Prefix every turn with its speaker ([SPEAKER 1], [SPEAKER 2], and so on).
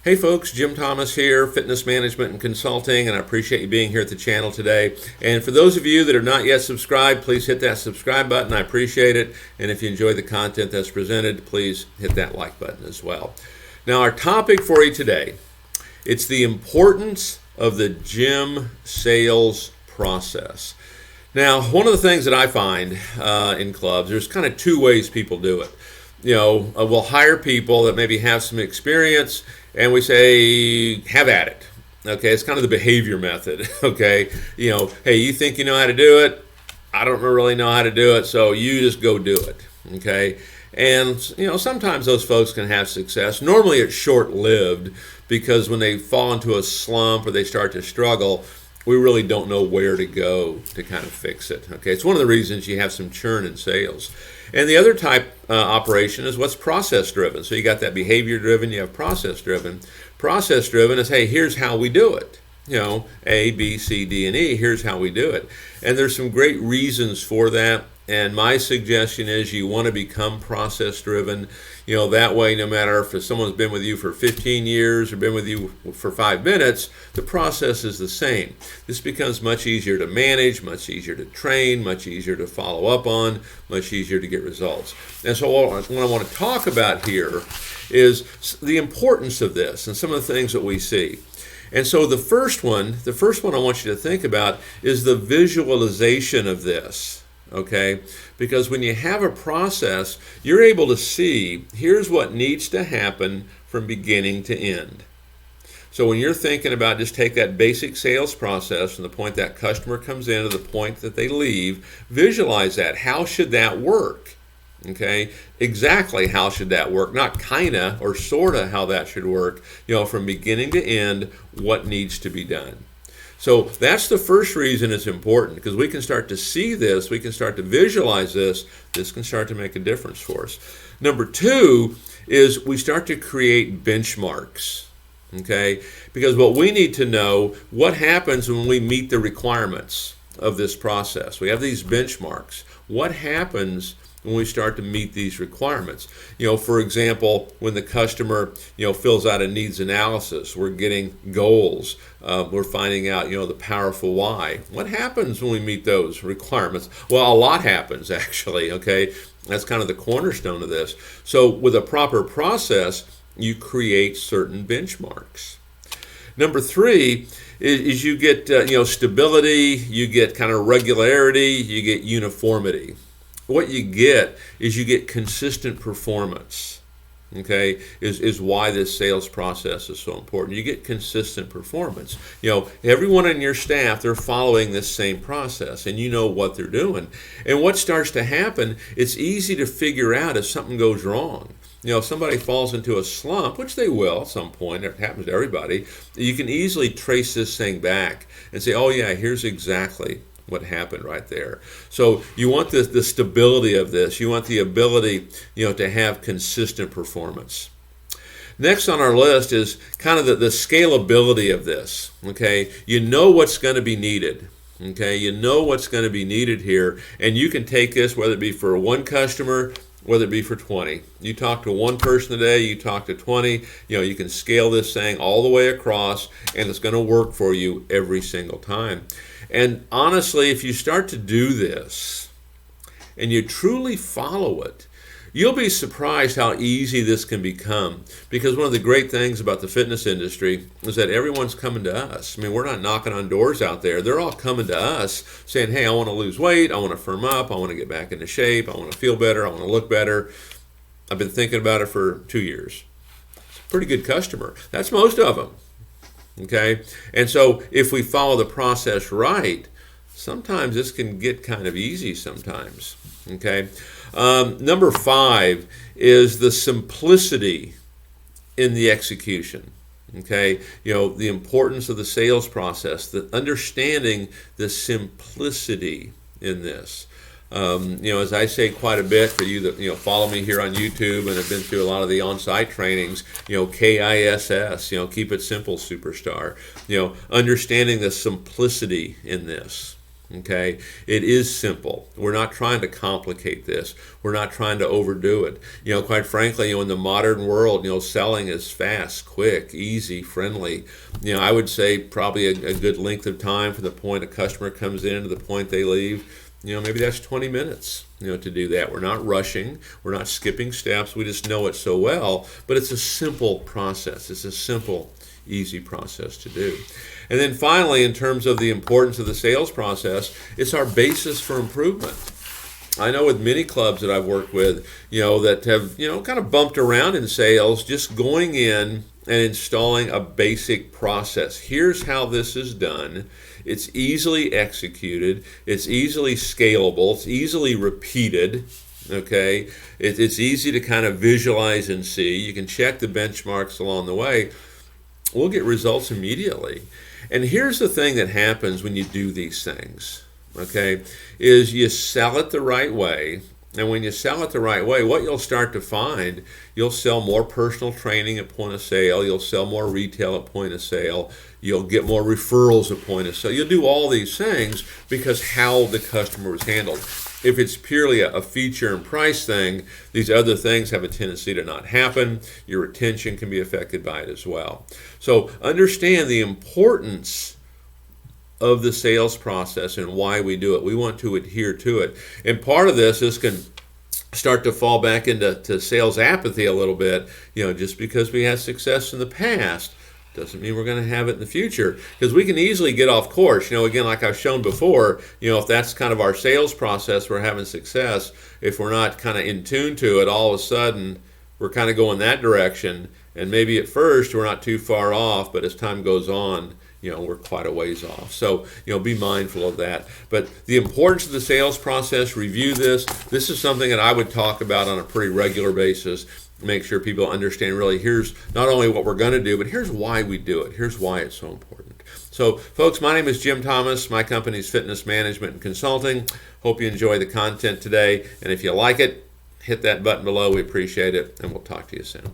[SPEAKER 1] Hey folks, Jim Thomas here, Fitness Management and Consulting, and I appreciate you being here at the channel today. And for those of you that are not yet subscribed, please hit that subscribe button. I appreciate it. And if you enjoy the content that's presented, please hit that like button as well. Now, our topic for you today, it's the importance of the gym sales process. Now, one of the things that I find in clubs, there's kind of two ways people do it. We'll hire people that maybe have some experience, and we say, have at it. Okay, it's kind of the behavior method. Okay, hey, you think you know how to do it? I don't really know how to do it, so you just go do it. Okay, and sometimes those folks can have success. Normally, it's short-lived because when they fall into a slump or they start to struggle, we really don't know where to go to kind of fix it. Okay, it's one of the reasons you have some churn in sales. And the other type operation is what's process-driven. So you got that behavior-driven, you have process-driven. Process-driven is, hey, here's how we do it. A, B, C, D, and E, here's how we do it. And there's some great reasons for that. And my suggestion is you want to become process-driven. That way, no matter if someone's been with you for 15 years or been with you for 5 minutes, the process is the same. This becomes much easier to manage, much easier to train, much easier to follow up on, much easier to get results. And so what I want to talk about here is the importance of this and some of the things that we see. And so the first one I want you to think about is the visualization of this. Okay, because when you have a process, you're able to see here's what needs to happen from beginning to end. So when you're thinking about, just take that basic sales process from the point that customer comes in to the point that they leave, visualize that. How should that work? Okay, exactly how should that work? Not kinda or sorta how that should work. From beginning to end, what needs to be done. So that's the first reason it's important, because we can start to see this, we can start to visualize this can start to make a difference for us. Number two is we start to create benchmarks, okay? Because what we need to know, what happens when we meet the requirements of this process. We have these benchmarks. What happens when we start to meet these requirements? For example, when the customer, fills out a needs analysis, we're getting goals, we're finding out, the powerful why. What happens when we meet those requirements? Well, a lot happens, actually, okay? That's kind of the cornerstone of this. So with a proper process, you create certain benchmarks. Number three is you get, stability, you get kind of regularity, you get uniformity. What you get is you get consistent performance, okay, is why this sales process is so important. You get consistent performance. Everyone in your staff, they're following this same process, and you know what they're doing. And what starts to happen, it's easy to figure out if something goes wrong. If somebody falls into a slump, which they will at some point, it happens to everybody, you can easily trace this thing back and say, oh yeah, here's exactly what happened right there. So you want the stability of this. You want the ability, to have consistent performance. Next on our list is kind of the scalability of this. Okay, you know what's going to be needed. Okay, you know what's going to be needed here, and you can take this, whether it be for one customer, whether it be for 20. You talk to one person today, you talk to 20, you can scale this thing all the way across, and it's going to work for you every single time. And honestly, if you start to do this and you truly follow it, you'll be surprised how easy this can become. Because one of the great things about the fitness industry is that everyone's coming to us. I mean, we're not knocking on doors out there. They're all coming to us saying, hey, I want to lose weight, I want to firm up, I want to get back into shape, I want to feel better, I want to look better. I've been thinking about it for 2 years. It's a pretty good customer. That's most of them. Okay, and so if we follow the process right, sometimes this can get kind of easy sometimes. Okay, number 5 is the simplicity in the execution. Okay, the importance of the sales process, the understanding the simplicity in this. As I say quite a bit for you that follow me here on YouTube and have been through a lot of the on-site trainings, KISS, keep it simple, superstar. Understanding the simplicity in this. Okay, it is simple. We're not trying to complicate this. We're not trying to overdo it. Quite frankly, in the modern world, selling is fast, quick, easy, friendly. I would say probably a good length of time from the point a customer comes in to the point they leave. Maybe that's 20 minutes, to do that. We're not rushing. We're not skipping steps. We just know it so well, but it's a simple process. It's a simple, easy process to do. And then finally, in terms of the importance of the sales process, it's our basis for improvement. I know with many clubs that I've worked with, that have, kind of bumped around in sales, just going in and installing a basic process. Here's how this is done. It's easily executed. It's easily scalable. It's easily repeated. Okay, it's easy to kind of visualize and see. You can check the benchmarks along the way. We'll get results immediately. And here's the thing that happens when you do these things, okay, is you sell it the right way. And when you sell it the right way, what you'll start to find, you'll sell more personal training at point of sale. You'll sell more retail at point of sale. You'll get more referrals at point of sale. You'll do all these things because how the customer was handled. If it's purely a feature and price thing, these other things have a tendency to not happen. Your retention can be affected by it as well. So understand the importance of the sales process and why we do it. We want to adhere to it. And part of this can start to fall back into sales apathy a little bit. Just because we had success in the past doesn't mean we're going to have it in the future, because we can easily get off course. Again, like I've shown before, if that's kind of our sales process, we're having success. If we're not kind of in tune to it, all of a sudden we're kind of going that direction. And maybe at first we're not too far off, but as time goes on, we're quite a ways off. So, be mindful of that. But the importance of the sales process, review this. This is something that I would talk about on a pretty regular basis. Make sure people understand really here's not only what we're going to do, but here's why we do it. Here's why it's so important. So, folks, my name is Jim Thomas. My company is Fitness Management and Consulting. Hope you enjoy the content today. And if you like it, hit that button below. We appreciate it, and we'll talk to you soon.